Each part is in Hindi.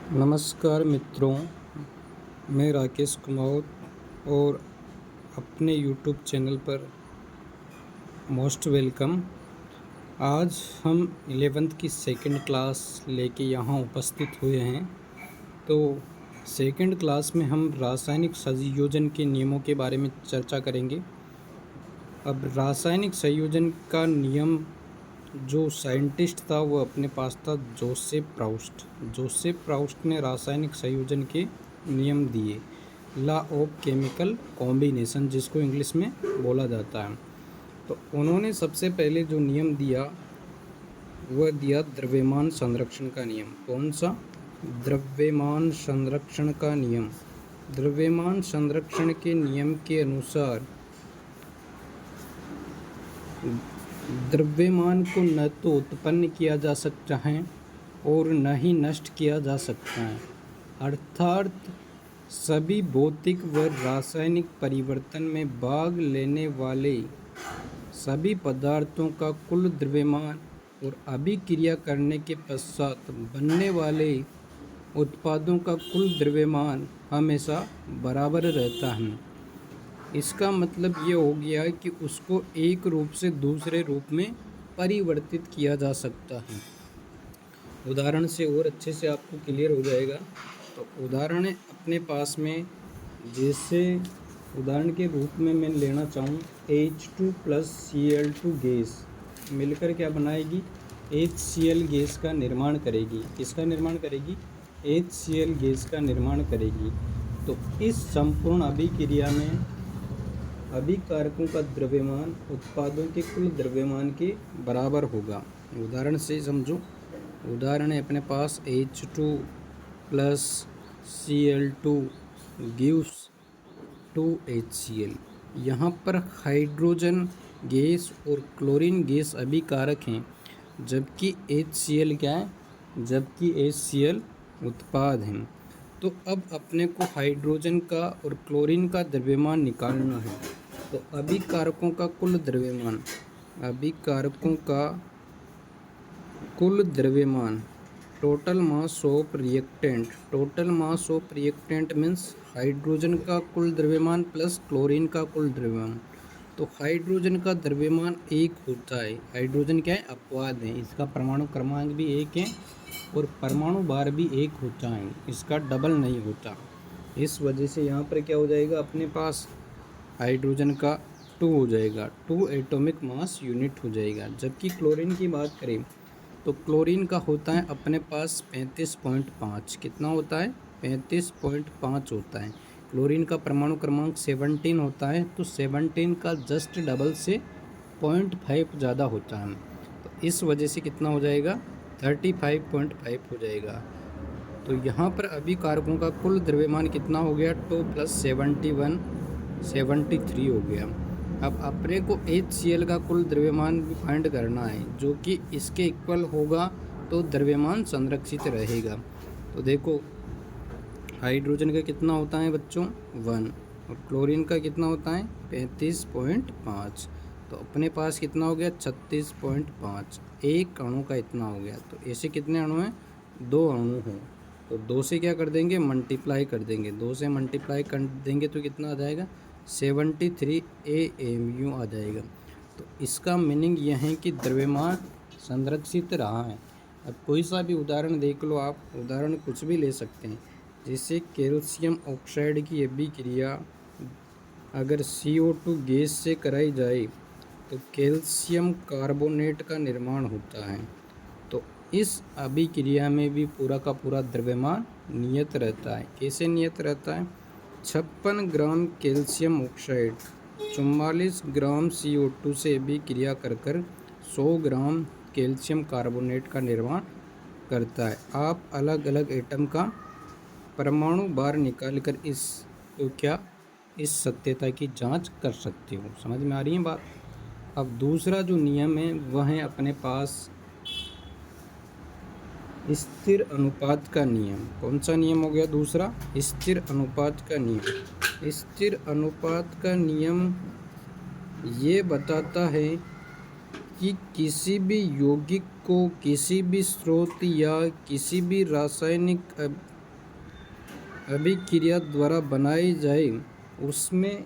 नमस्कार मित्रों, मैं राकेश कुमार और अपने यूट्यूब चैनल पर मोस्ट वेलकम। आज हम 11th की सेकंड क्लास लेके यहाँ उपस्थित हुए हैं। तो सेकंड क्लास में हम रासायनिक संयोजन के नियमों के बारे में चर्चा करेंगे। अब रासायनिक संयोजन का नियम जो साइंटिस्ट था वो अपने पास था जोसेफ प्राउस्ट ने रासायनिक संयोजन के नियम दिए, लॉ ऑफ केमिकल कॉम्बिनेशन जिसको इंग्लिश में बोला जाता है। तो उन्होंने सबसे पहले जो नियम दिया वह दिया द्रव्यमान संरक्षण का नियम। कौन सा? द्रव्यमान संरक्षण का नियम। द्रव्यमान संरक्षण के नियम के अनुसार द्रव्यमान को न तो उत्पन्न किया जा सकता है और न ही नष्ट किया जा सकता है, अर्थात सभी भौतिक व रासायनिक परिवर्तन में भाग लेने वाले सभी पदार्थों का कुल द्रव्यमान और अभिक्रिया करने के पश्चात बनने वाले उत्पादों का कुल द्रव्यमान हमेशा बराबर रहता है। इसका मतलब ये हो गया कि उसको एक रूप से दूसरे रूप में परिवर्तित किया जा सकता है। उदाहरण से और अच्छे से आपको क्लियर हो जाएगा। तो उदाहरण है अपने पास में, जैसे उदाहरण के रूप में मैं लेना चाहूँ H2 + Cl2 गैस मिलकर क्या बनाएगी? HCl गैस का निर्माण करेगी। किसका निर्माण करेगी? HCl गैस का निर्माण करेगी। तो इस संपूर्ण अभिक्रिया में अभिकारकों का द्रव्यमान उत्पादों के कुल द्रव्यमान के बराबर होगा। उदाहरण से समझो। उदाहरण है अपने पास H2 + Cl2 gives 2HCl। यहाँ पर हाइड्रोजन गैस और क्लोरीन गैस अभिकारक हैं, जबकि HCl क्या है? जबकि HCl उत्पाद हैं। तो अब अपने को हाइड्रोजन का और क्लोरीन का द्रव्यमान निकालना है। तो अभिकारकों का कुल द्रव्यमान, अभिकारकों का कुल द्रव्यमान, total mass of reactant, total mass of reactant means hydrogen का कुल द्रव्यमान प्लस क्लोरीन का कुल द्रव्यमान। तो हाइड्रोजन का द्रव्यमान 1 होता है। हाइड्रोजन क्या है? अपवाद है, इसका परमाणु क्रमांक भी 1 है और परमाणु भार भी 1 होता है, इसका डबल नहीं होता। इस वजह से यहाँ पर क्या हो जाएगा? अपने पास हाइड्रोजन का 2 हो जाएगा, 2 एटॉमिक मास यूनिट हो जाएगा। जबकि क्लोरीन की बात करें तो क्लोरीन का होता है अपने पास 35.5। कितना होता है? 35.5 होता है। क्लोरीन का परमाणु क्रमांक 17 होता है, तो 17 का जस्ट डबल से 0.5 ज़्यादा होता है। तो इस वजह से कितना हो जाएगा? 35.5 हो जाएगा। तो यहाँ पर अभिकारकों का कुल द्रव्यमान कितना हो गया? 2 + 71 73 हो गया। अब अपने को HCl का कुल द्रव्यमान भी फाइंड करना है, जो कि इसके इक्वल होगा, तो द्रव्यमान संरक्षित रहेगा। तो देखो हाइड्रोजन का कितना होता है बच्चों? 1, और क्लोरीन का कितना होता है? 35.5। तो अपने पास कितना हो गया? 36.5। एक अणु का इतना हो गया। तो ऐसे कितने अणु हैं? 2 अणु हों तो 2 से क्या कर देंगे? मल्टीप्लाई कर देंगे। 2 से मल्टीप्लाई कर देंगे तो कितना आ जाएगा? 73 AMU आ जाएगा। तो इसका मीनिंग यह है कि द्रव्यमान संरक्षित रहा है। अब कोई सा भी उदाहरण देख लो आप, उदाहरण कुछ भी ले सकते हैं। जैसे कैल्शियम ऑक्साइड की अभिक्रिया अगर CO2 गैस से कराई जाए तो कैल्शियम कार्बोनेट का निर्माण होता है। तो इस अभिक्रिया में भी पूरा का पूरा द्रव्यमान नियत रहता है। कैसे नियत रहता है? 56 ग्राम कैल्शियम ऑक्साइड 44 ग्राम CO2 से अभिक्रिया कर 100 ग्राम कैल्शियम कार्बोनेट का निर्माण करता है। आप अलग अलग एटम का परमाणु भार निकाल कर इस सत्यता की जांच कर सकते हो। समझ में आ रही है बात? अब दूसरा जो नियम है वह है अपने पास स्थिर अनुपात का नियम। कौन सा नियम हो गया दूसरा? स्थिर अनुपात का नियम। स्थिर अनुपात का नियम ये बताता है कि किसी भी यौगिक को किसी भी स्रोत या किसी भी रासायनिक अभिक्रिया द्वारा बनाई जाए उसमें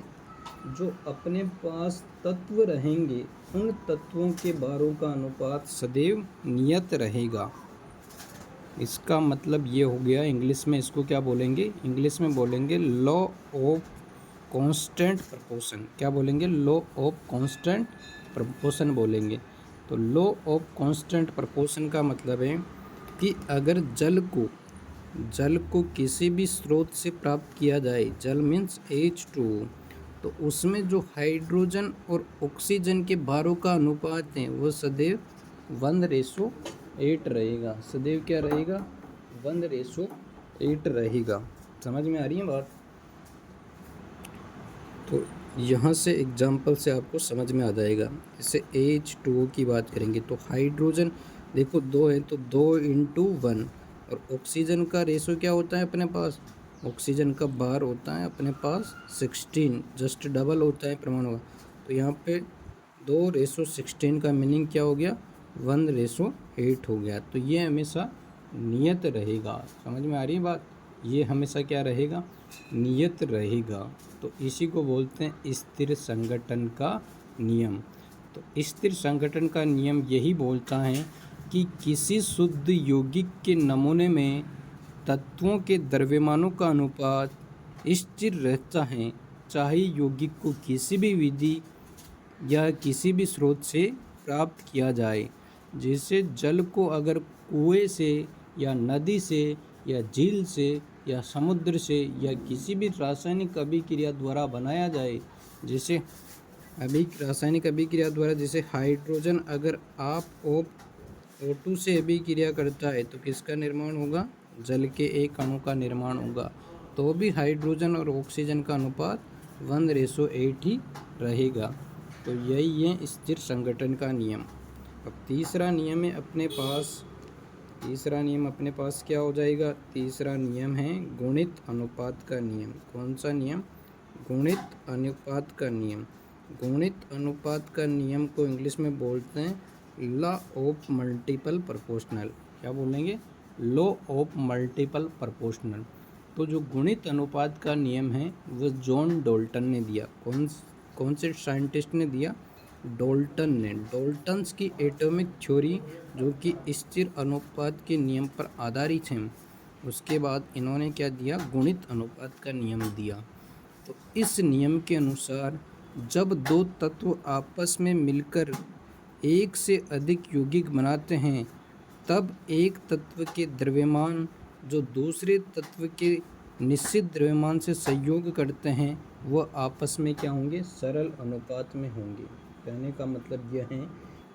जो अपने पास तत्व रहेंगे उन तत्वों के भारों का अनुपात सदैव नियत रहेगा। इसका मतलब ये हो गया, इंग्लिश में इसको क्या बोलेंगे, इंग्लिश में बोलेंगे लॉ ऑफ कांस्टेंट प्रपोर्शन। क्या बोलेंगे? लॉ ऑफ कांस्टेंट प्रपोर्शन बोलेंगे। तो लॉ ऑफ कांस्टेंट प्रपोर्शन का मतलब है कि अगर जल को किसी भी स्रोत से प्राप्त किया जाए, जल मीन्स H2O, तो उसमें जो हाइड्रोजन और ऑक्सीजन के भारों का अनुपात है वो सदैव 1:8 रहेगा। सदैव क्या रहेगा? 1:8 रहेगा। समझ में आ रही है बात? तो यहाँ से एग्जाम्पल से आपको समझ में आ जाएगा। जैसे H2O की बात करेंगे तो हाइड्रोजन देखो 2 है तो 2 × 1, और ऑक्सीजन का रेशो क्या होता है अपने पास? ऑक्सीजन का भार होता है अपने पास 16, जस्ट डबल होता है परमाणु का। तो यहाँ पे 2:16 का मीनिंग क्या हो गया? 1:8 हो गया। तो ये हमेशा नियत रहेगा। समझ में आ रही है बात? ये हमेशा क्या रहेगा? नियत रहेगा। तो इसी को बोलते हैं स्थिर संघटन का नियम। तो स्थिर संघटन का नियम यही बोलता है कि किसी शुद्ध यौगिक के नमूने में तत्वों के द्रव्यमानों का अनुपात स्थिर रहता है, चाहे यौगिक को किसी भी विधि या किसी भी स्रोत से प्राप्त किया जाए। जैसे जल को अगर कुएं से या नदी से या झील से या समुद्र से या किसी भी रासायनिक अभिक्रिया द्वारा बनाया जाए, जैसे रासायनिक अभिक्रिया द्वारा, जैसे हाइड्रोजन अगर आप O2 से अभिक्रिया करता है तो किसका निर्माण होगा? जल के एक अणु का निर्माण होगा। तो भी हाइड्रोजन और ऑक्सीजन का अनुपात 1:8 ही रहेगा। तो यही है स्थिर संघटन का नियम। अब तीसरा नियम है अपने पास क्या हो जाएगा? तीसरा नियम है गुणित अनुपात का नियम। कौन सा नियम? गुणित अनुपात का नियम। गुणित अनुपात का नियम को इंग्लिश में बोलते हैं लॉ ऑफ मल्टीपल प्रोपोर्शनल। क्या बोलेंगे? Law of multiple proportional. तो जो गुणित अनुपात का नियम है वो जॉन डाल्टन ने दिया। कौन से साइंटिस्ट ने दिया? डाल्टन ने। डाल्टन्स की एटॉमिक थ्योरी जो कि स्थिर अनुपात के नियम पर आधारित है, उसके बाद इन्होंने क्या दिया? गुणित अनुपात का नियम दिया। तो इस नियम के अनुसार जब दो तत्व आपस में मिलकर एक से अधिक यौगिक बनाते हैं, तब एक तत्व के द्रव्यमान जो दूसरे तत्व के निश्चित द्रव्यमान से संयोग करते हैं वह आपस में क्या होंगे? सरल अनुपात में होंगे। कहने का मतलब यह है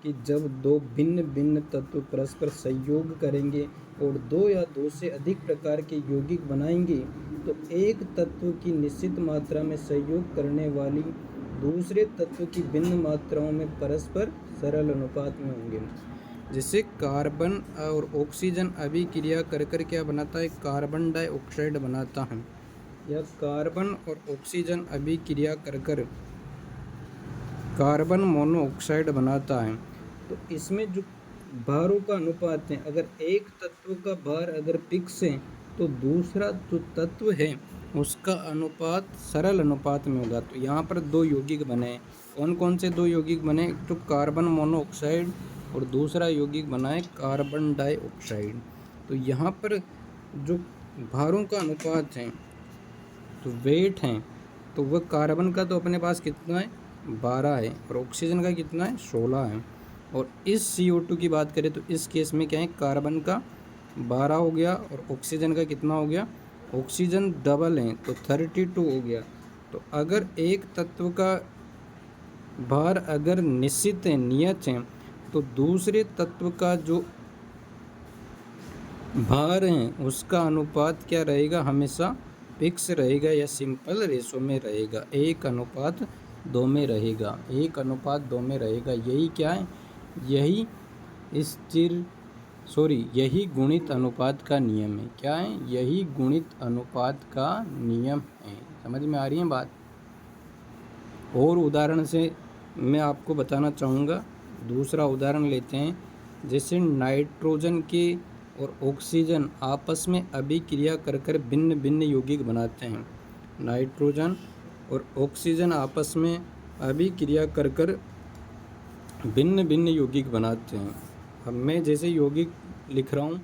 कि जब दो भिन्न भिन्न तत्व परस्पर संयोग करेंगे और दो या दो से अधिक प्रकार के यौगिक बनाएंगे, तो एक तत्व की निश्चित मात्रा में संयोग करने वाली दूसरे तत्व की भिन्न मात्राओं में परस्पर सरल अनुपात में होंगे। जैसे कार्बन और ऑक्सीजन अभिक्रिया कर कर क्या बनाता है? कार्बन डाइऑक्साइड बनाता है। या कार्बन और ऑक्सीजन अभिक्रिया कर कर कार्बन मोनोऑक्साइड बनाता है। तो इसमें जो भारों का अनुपात है, अगर एक तत्व का भार अगर फिक्स है तो दूसरा जो तत्व है उसका अनुपात सरल अनुपात में होगा। तो यहाँ पर दो यौगिक बने। कौन कौन से दो यौगिक बने? एक तो कार्बन मोनोऑक्साइड और दूसरा यौगिक बना है कार्बन डाइऑक्साइड। तो यहाँ पर जो भारों का अनुपात है, तो वेट है, तो वह कार्बन का तो अपने पास कितना है? 12 है, और ऑक्सीजन का कितना है? 16 है। और इस CO2 की बात करें तो इस केस में क्या है? कार्बन का 12 हो गया और ऑक्सीजन का कितना हो गया? ऑक्सीजन डबल है तो 32 हो गया। तो अगर एक तत्व का भार अगर निश्चित है, नियत है, तो दूसरे तत्व का जो भार है उसका अनुपात क्या रहेगा? हमेशा फिक्स रहेगा या सिंपल रेशो में रहेगा, 1:2 में रहेगा। 1:2 में रहेगा। यही क्या है? यही गुणित अनुपात का नियम है। क्या है? यही गुणित अनुपात का नियम है। समझ में आ रही है बात? और उदाहरण से मैं आपको बताना चाहूँगा। दूसरा उदाहरण लेते हैं। जैसे नाइट्रोजन के और ऑक्सीजन आपस में अभिक्रिया कर कर भिन्न भिन्न यौगिक बनाते हैं। नाइट्रोजन और ऑक्सीजन आपस में अभिक्रिया कर कर भिन्न भिन्न यौगिक बनाते हैं। अब मैं जैसे यौगिक लिख रहा हूँ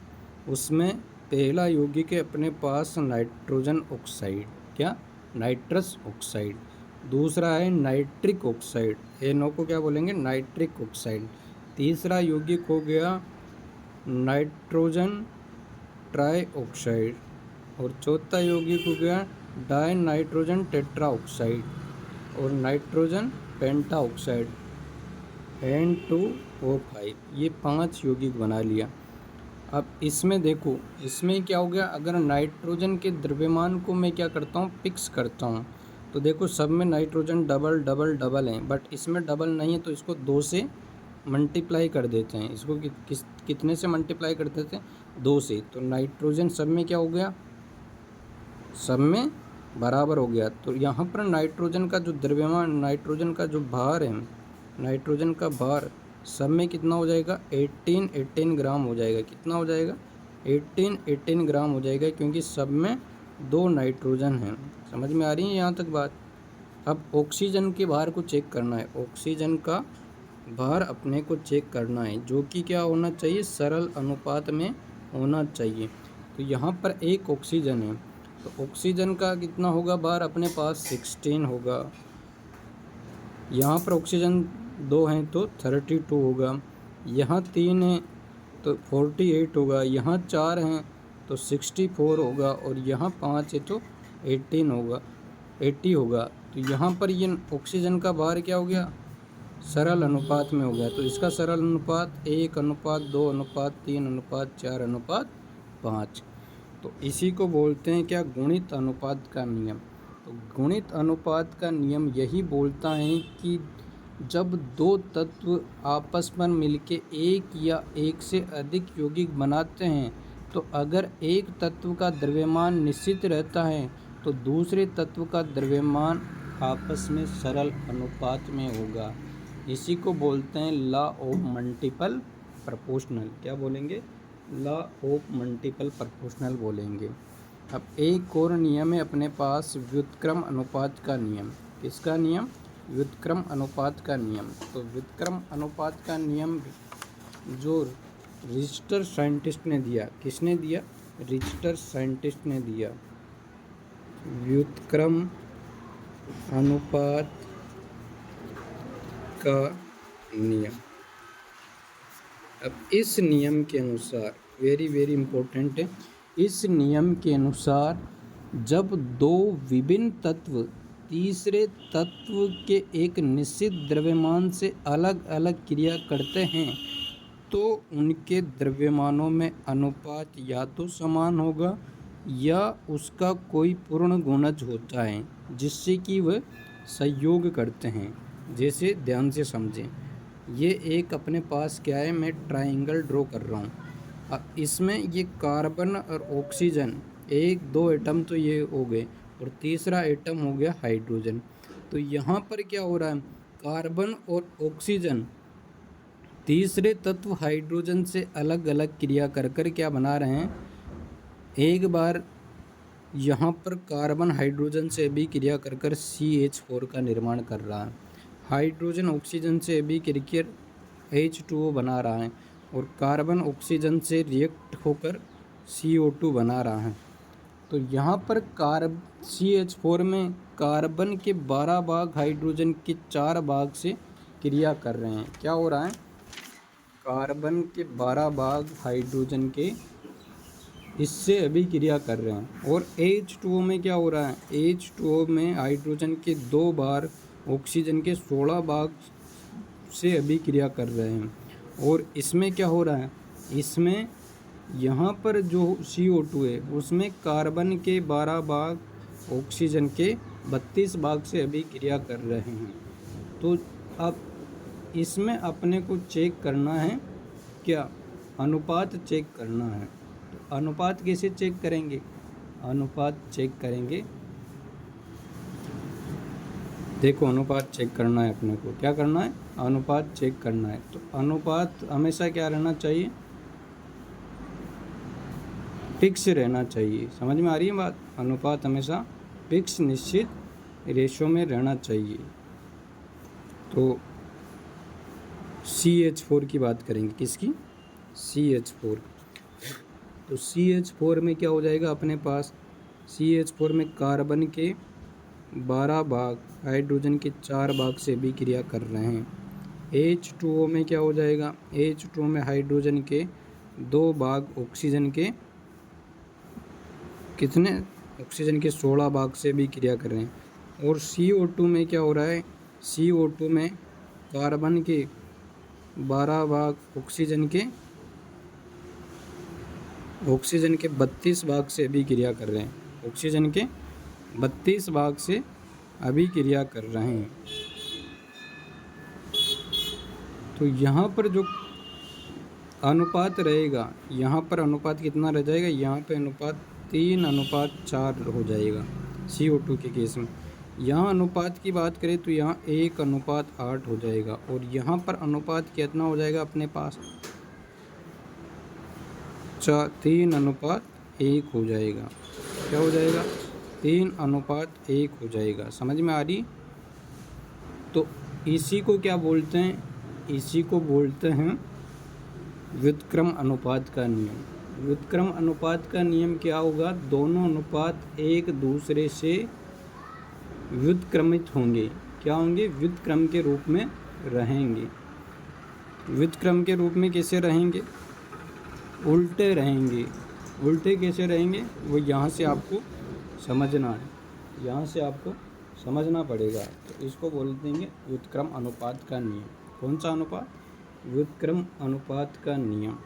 उसमें पहला यौगिक है अपने पास नाइट्रोजन ऑक्साइड, क्या, नाइट्रस ऑक्साइड। दूसरा है नाइट्रिक ऑक्साइड, NO को क्या बोलेंगे, नाइट्रिक ऑक्साइड। तीसरा यौगिक हो गया नाइट्रोजन ट्राई ऑक्साइड और चौथा यौगिक हो गया डाई नाइट्रोजन टेट्रा ऑक्साइड और नाइट्रोजन पेंटा ऑक्साइड N2O5। ये 5 यौगिक बना लिया। अब इसमें देखो, इसमें क्या हो गया, अगर नाइट्रोजन के द्रव्यमान को मैं क्या करता हूँ, फिक्स करता हूँ, तो देखो सब में नाइट्रोजन डबल डबल डबल है, बट इसमें डबल नहीं है तो इसको 2 से मल्टीप्लाई कर देते हैं। इसको कितने से मल्टीप्लाई कर देते हैं, 2 से। तो नाइट्रोजन सब में क्या हो गया, सब में बराबर हो गया। तो यहाँ पर नाइट्रोजन का जो द्रव्यमान, नाइट्रोजन का जो भार है, नाइट्रोजन का भार सब में कितना हो जाएगा, 18 ग्राम हो जाएगा। कितना हो जाएगा, 18 ग्राम हो जाएगा, क्योंकि सब में 2 नाइट्रोजन हैं। समझ में आ रही है यहाँ तक बात। अब ऑक्सीजन के भार को चेक करना है, ऑक्सीजन का भार अपने को चेक करना है, जो कि क्या होना चाहिए, सरल अनुपात में होना चाहिए। तो यहाँ पर एक ऑक्सीजन है, तो ऑक्सीजन का कितना होगा भार अपने पास, 16 होगा। यहाँ पर ऑक्सीजन 2 हैं तो 32 होगा, यहाँ 3 हैं तो 48 होगा, यहाँ 4 हैं तो 64 होगा और यहाँ 5 है तो 80 होगा। तो यहाँ पर ये ऑक्सीजन का भार क्या हो गया, सरल अनुपात में हो गया। तो इसका सरल अनुपात 1:2:3:4:5। तो इसी को बोलते हैं क्या, गुणित अनुपात का नियम। तो गुणित अनुपात का नियम यही बोलता है कि जब 2 तत्व आपस में मिलके एक या एक से अधिक यौगिक बनाते हैं, तो अगर एक तत्व का द्रव्यमान निश्चित रहता है तो दूसरे तत्व का द्रव्यमान आपस में सरल अनुपात में होगा। इसी को बोलते हैं लॉ ऑफ मल्टीपल प्रोपोर्शनल। क्या बोलेंगे, लॉ ऑफ मल्टीपल प्रोपोर्शनल बोलेंगे। अब एक और नियम है अपने पास, व्युत्क्रम अनुपात का नियम। किसका नियम, व्युत्क्रम अनुपात का नियम। तो व्युत्क्रम अनुपात का नियम जो रिचटर साइंटिस्ट ने दिया, किसने दिया, रिचटर साइंटिस्ट ने दिया, व्युत्क्रम अनुपात का नियम। अब इस नियम के अनुसार, वेरी वेरी इम्पोर्टेंट है, इस नियम के अनुसार जब 2 विभिन्न तत्व तीसरे तत्व के एक निश्चित द्रव्यमान से अलग अलग क्रिया करते हैं तो उनके द्रव्यमानों में अनुपात या तो समान होगा या उसका कोई पूर्ण गुणज होता है जिससे कि वह संयोग करते हैं। जैसे ध्यान से समझें, ये एक अपने पास क्या है, मैं ट्रायंगल ड्रॉ कर रहा हूँ। अब इसमें ये कार्बन और ऑक्सीजन, 1-2 एटम तो ये हो गए और तीसरा एटम हो गया हाइड्रोजन। तो यहाँ पर क्या हो रहा है, कार्बन और ऑक्सीजन तीसरे तत्व हाइड्रोजन से अलग अलग क्रिया कर कर क्या बना रहे हैं, एक बार यहाँ पर कार्बन हाइड्रोजन से अभिक्रिया कर कर CH4 का निर्माण कर रहा है, हाइड्रोजन ऑक्सीजन से अभिक्रिया H2O बना रहा है और कार्बन ऑक्सीजन से रिएक्ट होकर CO2 बना रहा है। तो यहाँ पर CH4 में कार्बन के 12 भाग हाइड्रोजन के 4 भाग से क्रिया कर रहे हैं। क्या हो रहा है, कार्बन के 12 भाग हाइड्रोजन के इससे अभिक्रिया कर रहे हैं। और H2O में क्या हो रहा है, H2O में हाइड्रोजन के 2 बार ऑक्सीजन के 16 भाग से अभिक्रिया कर रहे हैं। और इसमें क्या हो रहा है, इसमें यहाँ पर जो CO2 है उसमें कार्बन के 12 भाग ऑक्सीजन के 32 भाग से अभिक्रिया कर रहे हैं। तो अब इसमें अपने को चेक करना है, क्या, अनुपात चेक करना है। तो अनुपात कैसे चेक करेंगे, अनुपात चेक करेंगे, देखो अनुपात चेक करना है अपने को, क्या करना है, अनुपात चेक करना है। तो अनुपात हमेशा क्या रहना चाहिए, फिक्स रहना चाहिए। समझ में आ रही है बात? अनुपात हमेशा फिक्स निश्चित रेशो में रहना चाहिए। तो CH4 की बात करेंगे, किसकी? CH4। तो CH4 में क्या हो जाएगा अपने पास? CH4 में कार्बन के 12 भाग हाइड्रोजन के 4 भाग से भी क्रिया कर रहे हैं। H2O में क्या हो जाएगा? H2O में हाइड्रोजन के 2 भाग ऑक्सीजन के कितने? ऑक्सीजन के 16 भाग से भी क्रिया कर रहे हैं। और CO2 में क्या हो रहा है? CO2 में कार्बन के 12 भाग ऑक्सीजन के 32 भाग से अभी क्रिया कर रहे हैं। ऑक्सीजन के 32 भाग से अभी क्रिया कर रहे हैं। तो यहाँ पर जो अनुपात रहेगा, यहाँ पर अनुपात कितना रह जाएगा? यहाँ पे अनुपात 3:4 हो जाएगा CO2 के केस में। यहाँ अनुपात की बात करें तो यहाँ 1:8 हो जाएगा। और यहाँ पर अनुपात कितना हो जाएगा अपने पास? 3:1 हो जाएगा। क्या हो जाएगा? 3:1 हो जाएगा। समझ में आ रही? तो इसी को क्या बोलते हैं? इसी को बोलते हैं व्युत्क्रम अनुपात का नियम। व्युत्क्रम अनुपात का नियम क्या होगा? दोनों अनुपात एक दूसरे से व्युत्क्रमित होंगे। क्या होंगे? व्युत्क्रम के रूप में रहेंगे। व्युत्क्रम के रूप में कैसे रहेंगे? उल्टे रहेंगे। उल्टे कैसे रहेंगे? वो यहाँ से आपको समझना है, यहाँ से आपको समझना पड़ेगा। तो इसको बोल देंगे व्युत्क्रम अनुपात का नियम। कौन सा अनुपात? व्युत्क्रम अनुपात का नियम।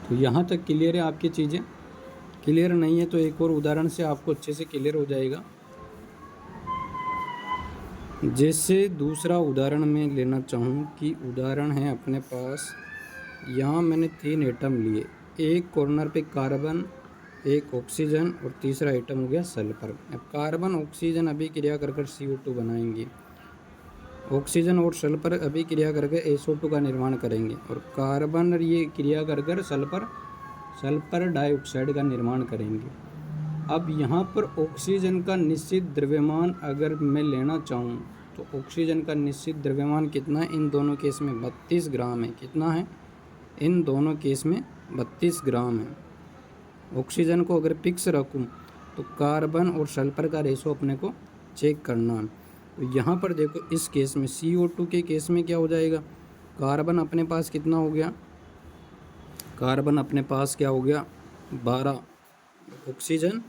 तो यहाँ तक क्लियर है आपकी चीज़ें? क्लियर नहीं है तो एक और उदाहरण से आपको अच्छे से क्लियर हो जाएगा। जैसे दूसरा उदाहरण मैं लेना चाहूँ कि उदाहरण है अपने पास, यहाँ मैंने 3 एटम लिए। एक कॉर्नर पे कार्बन, एक ऑक्सीजन और तीसरा एटम हो गया सल्फर। अब कार्बन ऑक्सीजन अभी क्रिया कर CO2 बनाएंगे। ऑक्सीजन और सल्फर अभी क्रिया करके SO2 का निर्माण करेंगे। और कार्बन ये क्रिया कर सल्फर डाइऑक्साइड का निर्माण करेंगे। अब यहाँ पर ऑक्सीजन का निश्चित द्रव्यमान अगर मैं लेना चाहूँ तो ऑक्सीजन का निश्चित द्रव्यमान कितना है? इन दोनों केस में 32 ग्राम है। कितना है? इन दोनों केस में 32 ग्राम है। ऑक्सीजन को अगर फिक्स रखूँ तो कार्बन और सल्फर का रेशो अपने को चेक करना है। तो यहाँ पर देखो इस केस में CO2 के केस में क्या हो जाएगा? कार्बन अपने पास कितना हो गया? कार्बन अपने पास क्या हो गया? 12, ऑक्सीजन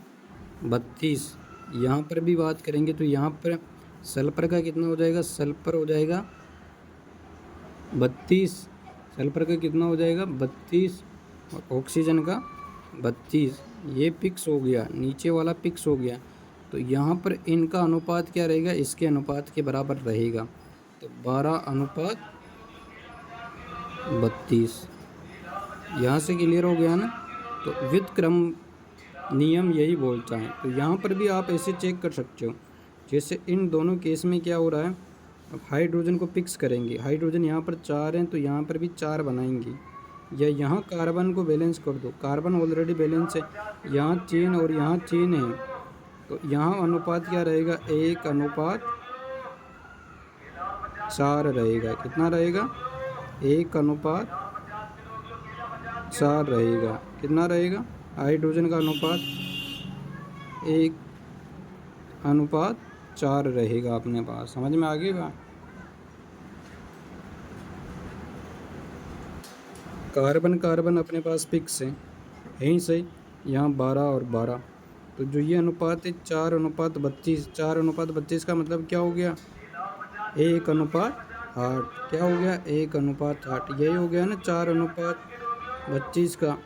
32। यहाँ पर भी बात करेंगे तो यहाँ पर सल्फर का कितना हो जाएगा? सल्फर हो जाएगा 32। सल्फर का कितना हो जाएगा? 32 और ऑक्सीजन का 32। ये फिक्स हो गया, नीचे वाला फिक्स हो गया। तो यहाँ पर इनका अनुपात क्या रहेगा? इसके अनुपात के बराबर रहेगा। तो 12:32। यहाँ से क्लियर हो गया ना? तो व्युत्क्रम नियम यही बोलता है। तो यहाँ पर भी आप ऐसे चेक कर सकते हो। जैसे इन दोनों केस में क्या हो रहा है? अब हाइड्रोजन को फिक्स करेंगे। हाइड्रोजन यहाँ पर 4 हैं तो यहाँ पर भी 4 बनाएंगे। या यहाँ कार्बन को बैलेंस कर दो, कार्बन ऑलरेडी बैलेंस है। यहाँ चीन और यहाँ चीन है तो यहाँ अनुपात क्या रहेगा? 1:4 रहेगा। कितना रहेगा? 1:4 रहेगा। कितना रहेगा? हाइड्रोजन का अनुपात 1:4 रहेगा अपने पास। समझ में आ गई बात? कार्बन अपने पास फिक्स है ही सही। यहाँ 12 और 12 तो जो ये अनुपात है 4:32। 4:32 का मतलब क्या हो गया? 1:8। क्या हो गया? 1:8। यही हो गया ना 4:32 का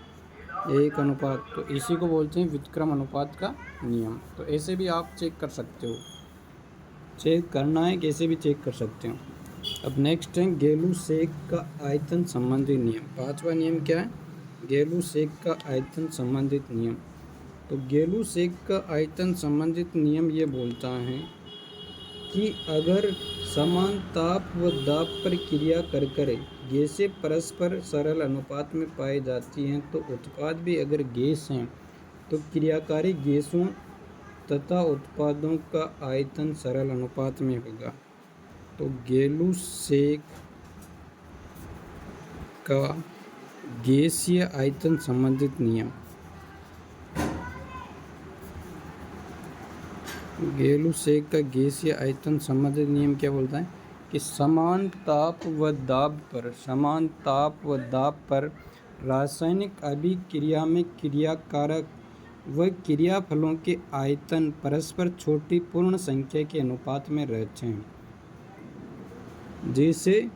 1 तो इसी को बोलते हैं व्युत्क्रम अनुपात का नियम। तो ऐसे भी आप चेक कर सकते हो। चेक करना है कैसे भी चेक कर सकते हो। अब नेक्स्ट है गेलू-सेक का आयतन संबंधी नियम। 5वां नियम क्या है? गेलू-सेक का आयतन संबंधित नियम। तो गेलू-सेक का आयतन संबंधित नियम ये बोलता है कि अगर समान ताप व दाब पर क्रिया कर गैसें परस्पर सरल अनुपात में पाई जाती हैं तो उत्पाद भी अगर गैस हैं तो क्रियाकारी गैसों तथा उत्पादों का आयतन सरल अनुपात में होगा। तो गैलुसेक का गैसीय आयतन संबंधित नियम, गैलुसेक का गैसीय आयतन संबंधित नियम क्या बोलता है कि समान ताप व दाब पर रासायनिक अभिक्रिया में क्रियाकारक व क्रियाफलों के आयतन परस्पर छोटी पूर्ण संख्या के अनुपात में रहते हैं। जैसे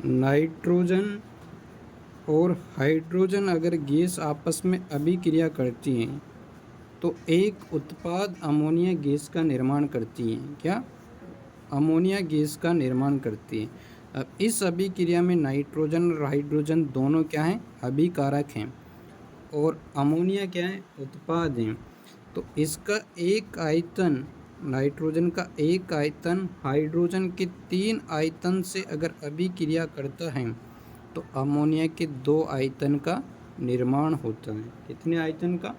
नाइट्रोजन और हाइड्रोजन अगर गैस आपस में अभिक्रिया करती हैं तो एक उत्पाद अमोनिया गैस का निर्माण करती हैं। क्या? अमोनिया गैस का निर्माण करती है। अब इस अभिक्रिया में नाइट्रोजन और हाइड्रोजन दोनों क्या हैं? अभिकारक हैं और अमोनिया क्या है? उत्पाद हैं। तो इसका एक आयतन, नाइट्रोजन का एक आयतन हाइड्रोजन के 3 आयतन से अगर अभिक्रिया करता है तो अमोनिया के 2 आयतन का निर्माण होता है। कितने आयतन का?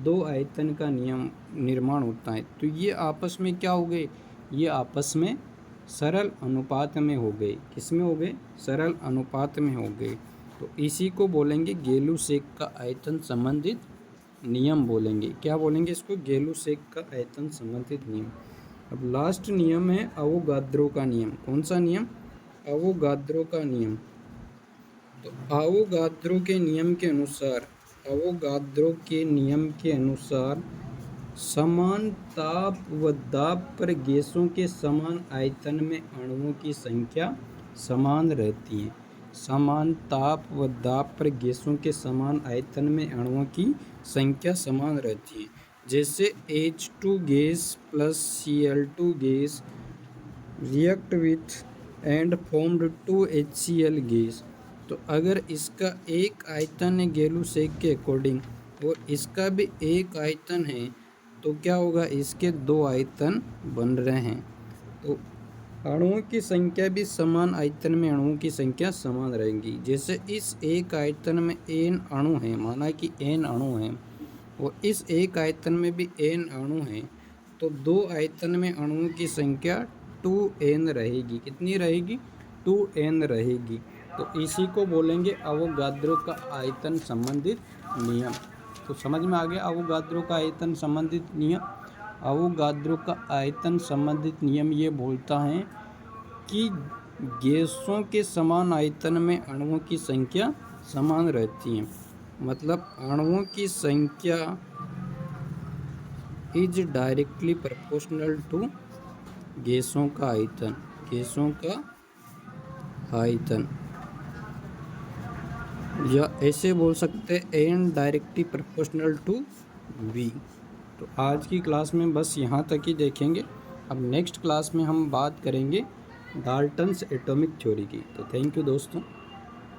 2 आयतन का निर्माण होता है। तो ये आपस में क्या हो गए? ये आपस में सरल अनुपात में हो गए। किस में हो गए? सरल अनुपात में हो गए। तो इसी को बोलेंगे गैलुसेक का आयतन संबंधित नियम बोलेंगे। क्या बोलेंगे इसको? गैलुसेक का आयतन संबंधित नियम। अब लास्ट नियम है अवोगाद्रो का नियम। कौन सा नियम? अवोगाद्रो का नियम। तो अवोगाद्रो के नियम के अनुसार समान ताप व दाब पर गैसों के समान आयतन में अणुओं की संख्या समान रहती है। समान ताप व दाब पर गैसों के समान आयतन में अणुओं की संख्या समान रहती है। जैसे H2 gas plus Cl2 gas react with and formed 2HCl gas. तो अगर इसका एक आयतन है गैलुसेक के अकॉर्डिंग और इसका भी एक आयतन है तो क्या होगा? इसके 2 आयतन बन रहे हैं। तो अणुओं की संख्या भी समान आयतन में अणुओं की संख्या समान रहेंगी। जैसे इस एक आयतन में n अणु हैं, माना कि n अणु हैं और इस एक आयतन में भी n अणु हैं तो 2 आयतन में अणुओं की संख्या 2n रहेगी। कितनी रहेगी? 2n रहेगी। तो इसी को बोलेंगे अवोगाद्रो का आयतन संबंधित नियम। तो समझ में आ गया अवोगाद्रो का आयतन संबंधित नियम। अवोगाद्रो का आयतन संबंधित नियम ये बोलता है कि गैसों के समान आयतन में अणुओं की संख्या समान रहती है। मतलब अणुओं की संख्या इज डायरेक्टली प्रोपोर्शनल टू गैसों का आयतन। गैसों का आयतन, या ऐसे बोल सकते हैं N directly proportional to V. तो आज की क्लास में बस यहाँ तक ही देखेंगे। अब नेक्स्ट क्लास में हम बात करेंगे डाल्टन्स एटॉमिक थ्योरी की। तो थैंक यू दोस्तों।